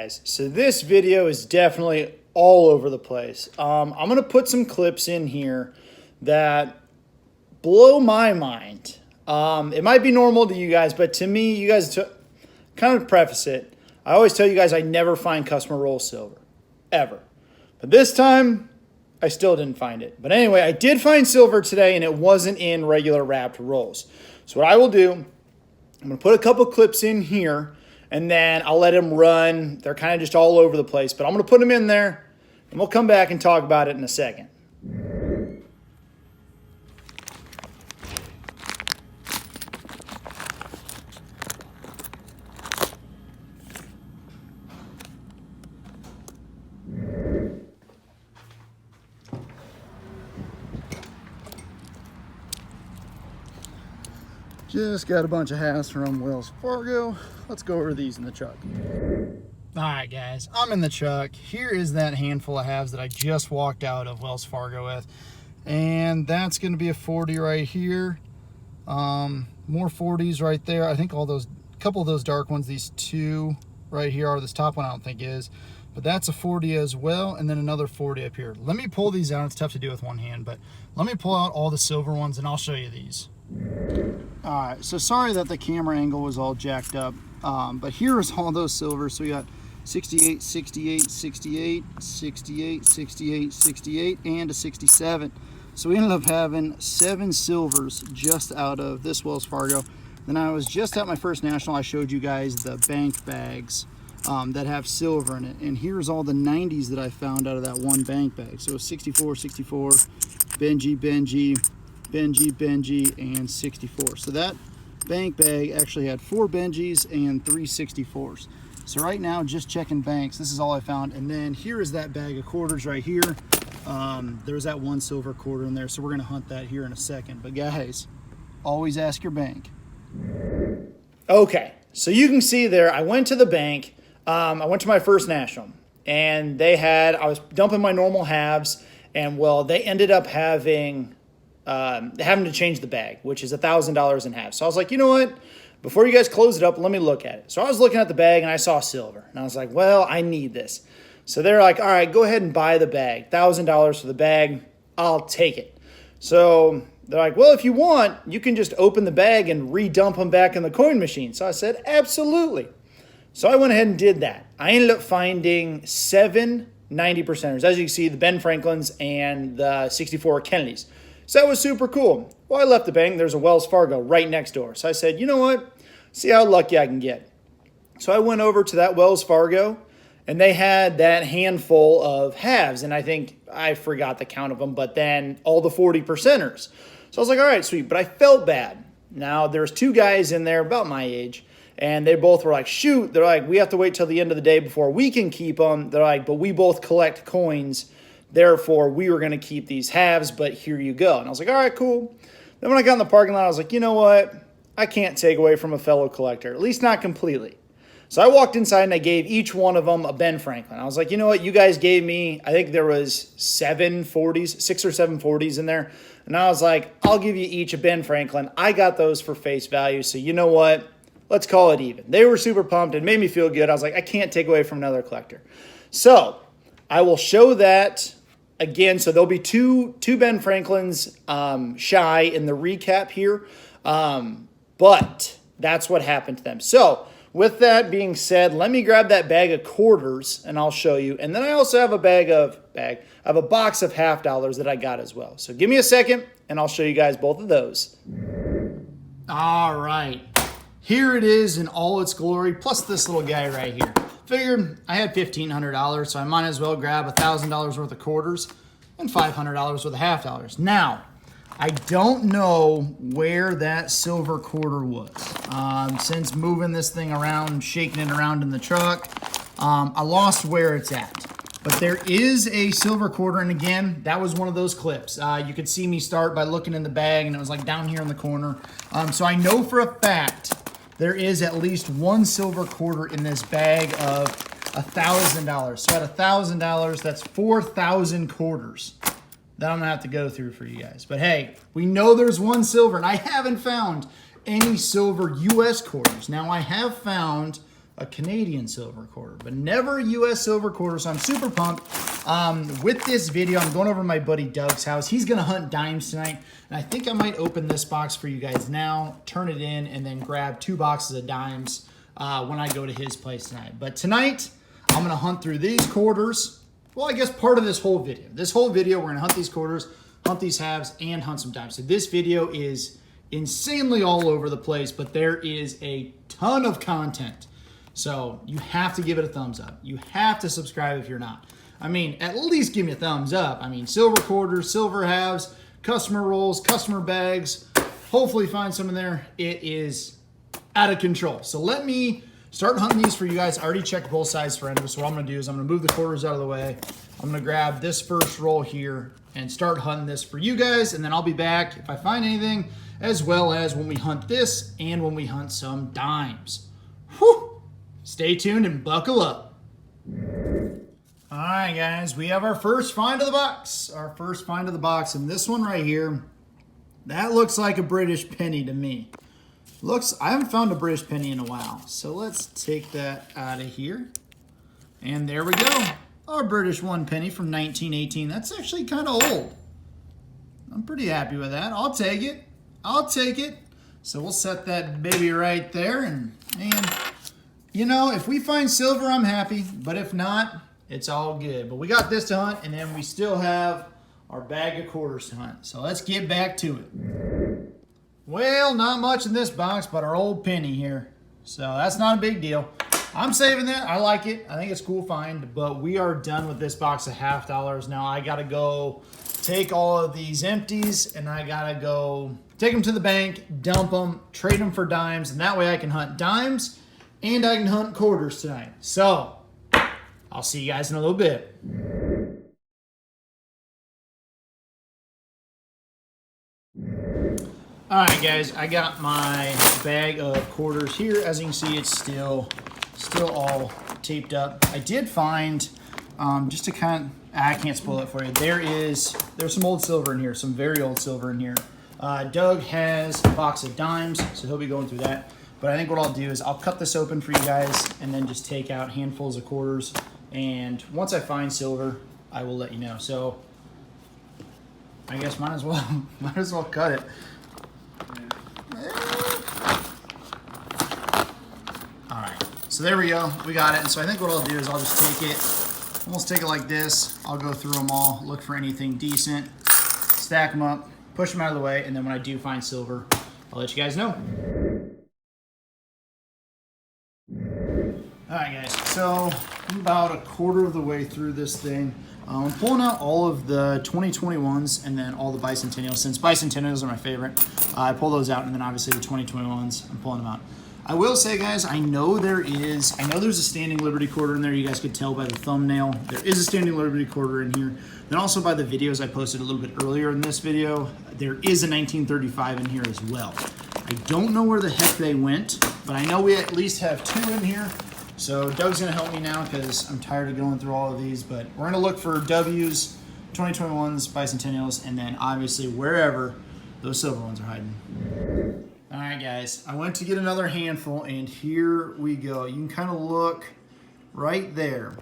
guys, so this video is definitely all over the place. I'm going to put some clips in here that blow my mind. It might be normal to you guys, but to me, you guys kind of preface it. I always tell you guys I never find customer roll silver, ever. But this time, I still didn't find it. But anyway, I did find silver today, and it wasn't in regular wrapped rolls. So what I will do, I'm going to put a couple clips in here, and then I'll let them run. They're kind of just all over the place, but I'm going to put them in there, and we'll come back and talk about it in a second. Just got a bunch of halves from Wells Fargo. Let's go over these in the truck. All right, guys, I'm in the truck. Here is that handful of halves that I just walked out of Wells Fargo with. And that's going to be a 40 right here. More 40s right there. I think a couple of those dark ones, these two right here are. This top one I don't think is. But that's a 40 as well, and then another 40 up here. Let me pull these out. It's tough to do with one hand, but let me pull out all the silver ones, and I'll show you these. All right, so sorry that the camera angle was all jacked up, but here is all those silvers. So we got 68, 68, 68, 68, 68, 68, and a 67. So we ended up having 7 silvers just out of this Wells Fargo. Then I was just at my first national. I showed you guys the bank bags that have silver in it. And here's all the 90s that I found out of that one bank bag. So 64, 64, Benji, Benji, Benji, Benji, and 64. So that bank bag actually had 4 Benjis and 3 64s. So right now, just checking banks, this is all I found. And then here is that bag of quarters right here. There was that one silver quarter in there, so we're gonna hunt that here in a second. But guys, always ask your bank. Okay, so you can see there, I went to the bank. I went to my first national, and I was dumping my normal halves, and well, they ended up having to change the bag, which is $1,000 in halves. So I was like, you know what? Before you guys close it up, let me look at it. So I was looking at the bag, and I saw silver, and I was like, well, I need this. So they're like, all right, go ahead and buy the bag. $1,000 for the bag. I'll take it. So they're like, well, if you want, you can just open the bag and redump them back in the coin machine. So I said, absolutely. So I went ahead and did that. I ended up finding 7 90%ers. As you can see, the Ben Franklins and the 64 Kennedys. So that was super cool. Well, I left the bank. There's a Wells Fargo right next door. So I said, you know what? See how lucky I can get. So I went over to that Wells Fargo, and they had that handful of halves. And I think I forgot the count of them, but then all the 40%ers. So I was like, all right, sweet. But I felt bad. Now, there's 2 guys in there about my age, and they both were like, shoot. They're like, we have to wait till the end of the day before we can keep them. They're like, but we both collect coins. Therefore, we were going to keep these halves, but here you go. And I was like, all right, cool. Then when I got in the parking lot, I was like, you know what? I can't take away from a fellow collector, at least not completely. So I walked inside and I gave each one of them a Ben Franklin. I was like, you know what? You guys gave me, I think there was 7 40s, 6 or 7 40s in there. And I was like, I'll give you each a Ben Franklin. I got those for face value. So you know what? Let's call it even. They were super pumped. It made me feel good. I was like, I can't take away from another collector. So I will show that again. So there'll be two Ben Franklins shy in the recap here. But that's what happened to them. So with that being said, let me grab that bag of quarters and I'll show you. And then I also have I have a box of $50 that I got as well. So give me a second and I'll show you guys both of those. All right. Here it is in all its glory, plus this little guy right here. Figured I had $1,500, so I might as well grab $1,000 worth of quarters and $500 worth of $50. Now, I don't know where that silver quarter was. Since moving this thing around, shaking it around in the truck, I lost where it's at. But there is a silver quarter, and again, that was one of those clips. You could see me start by looking in the bag, and it was like down here in the corner. So I know for a fact there is at least one silver quarter in this bag of $1,000. So at $1,000, that's 4,000 quarters that I'm gonna have to go through for you guys. But hey, we know there's one silver, and I haven't found any silver US quarters. Now I have found a Canadian silver quarter, but never a US silver quarter. So I'm super pumped. With this video, I'm going over to my buddy Doug's house. He's gonna hunt dimes tonight, and I think I might open this box for you guys now, turn it in, and then grab 2 boxes of dimes when I go to his place tonight. But tonight, I'm gonna hunt through these quarters. Well, I guess part of this whole video. This whole video, we're gonna hunt these quarters, hunt these halves, and hunt some dimes. So this video is insanely all over the place, but there is a ton of content. So you have to give it a thumbs up. You have to subscribe if you're not. I mean, at least give me a thumbs up. I mean, silver quarters, silver halves, customer rolls, customer bags. Hopefully find some in there. It is out of control. So let me start hunting these for you guys. I already checked both sides for ender. So what I'm gonna do is I'm gonna move the quarters out of the way. I'm gonna grab this first roll here and start hunting this for you guys. And then I'll be back if I find anything, as well as when we hunt this and when we hunt some dimes. Whew. Stay tuned and buckle up. All right, guys, we have our first find of the box. Our first find of the box, and this one right here, that looks like a British penny to me. I haven't found a British penny in a while, so let's take that out of here. And there we go. Our British 1 penny from 1918. That's actually kind of old. I'm pretty happy with that. I'll take it. I'll take it. So we'll set that baby right there, and you know, if we find silver, I'm happy, but if not, it's all good. But we got this to hunt, and then we still have our bag of quarters to hunt. So let's get back to it. Well, not much in this box, but our old penny here. So that's not a big deal. I'm saving that. I like it. I think it's a cool find, but we are done with this box of $half. Now I gotta go take all of these empties, and I gotta go take them to the bank, dump them, trade them for dimes, and that way I can hunt dimes and I can hunt quarters tonight. So, I'll see you guys in a little bit. All right, guys, I got my bag of quarters here. As you can see, it's still all taped up. I did find, just to kind of, I can't spoil it for you. There's some old silver in here, some very old silver in here. Doug has a box of dimes, so he'll be going through that. But I think what I'll do is I'll cut this open for you guys and then just take out handfuls of quarters. And once I find silver, I will let you know. So I guess might as well cut it. All right, so there we go. We got it. And so I think what I'll do is I'll just take it, almost take it like this. I'll go through them all, look for anything decent, stack them up, push them out of the way, and then when I do find silver, I'll let you guys know. All right, guys, so I'm about a quarter of the way through this thing. I'm pulling out all of the 2021s and then all the bicentennials. Since bicentennials are my favorite, I pull those out, and then obviously the 2021s, I'm pulling them out. I will say, guys, I know there's a standing Liberty quarter in there. You guys could tell by the thumbnail. There is a standing Liberty quarter in here. Then also by the videos I posted a little bit earlier in this video, there is a 1935 in here as well. I don't know where the heck they went, but I know we at least have 2 in here. So Doug's gonna help me now because I'm tired of going through all of these, but we're gonna look for W's, 2021s, bicentennials, and then obviously wherever those silver ones are hiding. All right, guys, I went to get another handful, and here we go. You can kind of look right there.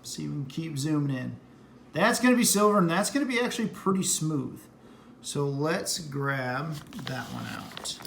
See if we can keep zooming in. That's gonna be silver, and that's gonna be actually pretty smooth. So let's grab that one out.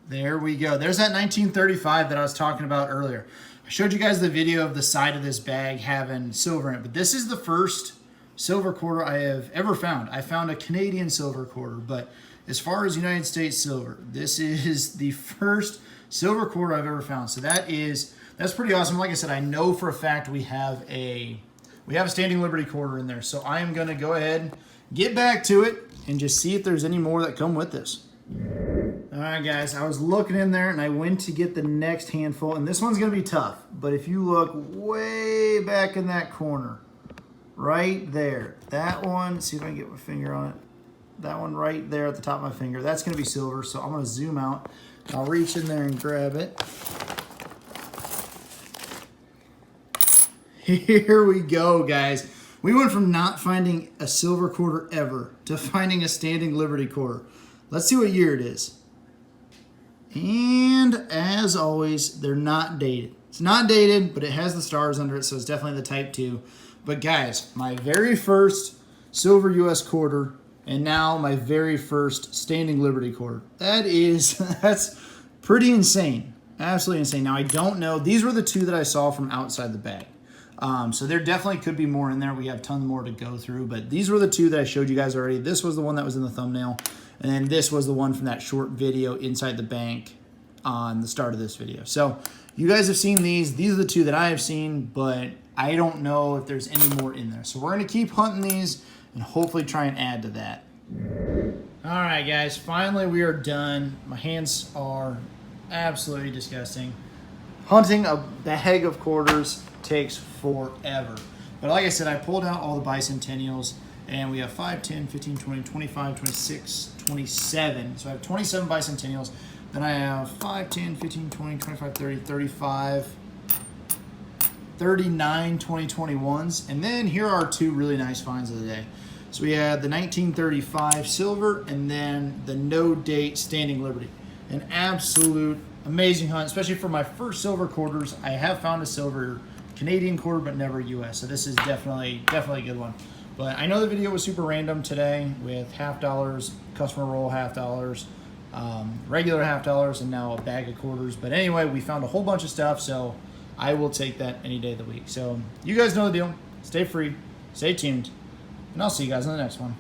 There we go. There's that 1935 that I was talking about earlier. I showed you guys the video of the side of this bag having silver in it, but this is the first silver quarter I have ever found. I found a Canadian silver quarter, but as far as United States silver, this is the first silver quarter I've ever found. So that's pretty awesome. Like I said, I know for a fact we have a standing Liberty quarter in there. So I am going to go ahead, get back to it, and just see if there's any more that come with this. All right, guys, I was looking in there and I went to get the next handful, and this one's gonna be tough, but if you look way back in that corner, right there, that one, see if I can get my finger on it, that one right there at the top of my finger, that's gonna be silver. So I'm gonna zoom out, I'll reach in there and grab it. Here we go, guys. We went from not finding a silver quarter ever to finding a standing Liberty quarter. Let's see what year it is. And as always, they're not dated. It's not dated, but it has the stars under it, so it's definitely the Type 2. But guys, my very first silver U.S. quarter, and now my very first standing Liberty quarter. That's pretty insane. Absolutely insane. Now, I don't know. These were the two that I saw from outside the bag. So there definitely could be more in there. We have tons more to go through, but these were the two that I showed you guys already. This was the one that was in the thumbnail, and then this was the one from that short video inside the bank on the start of this video. So you guys have seen these. These are the two that I have seen, but I don't know if there's any more in there. So we're going to keep hunting these and hopefully try and add to that. All right, guys, finally we are done. My hands are absolutely disgusting. Hunting a bag of quarters takes forever. But like I said, I pulled out all the bicentennials, and we have 5, 10, 15, 20, 25, 26, 27. So I have 27 bicentennials. Then I have 5, 10, 15, 20, 25, 30, 35, 39 2021s. And then here are two really nice finds of the day. So we had the 1935 silver and then the no date standing Liberty. An absolute amazing hunt, especially for my first silver quarters. I have found a silver Canadian quarter, but never US. So this is definitely a good one. But I know the video was super random today with $half, customer roll $half, regular $half, and now a bag of quarters. But anyway, we found a whole bunch of stuff, so I will take that any day of the week. So you guys know the deal. Stay free, stay tuned, and I'll see you guys in the next one.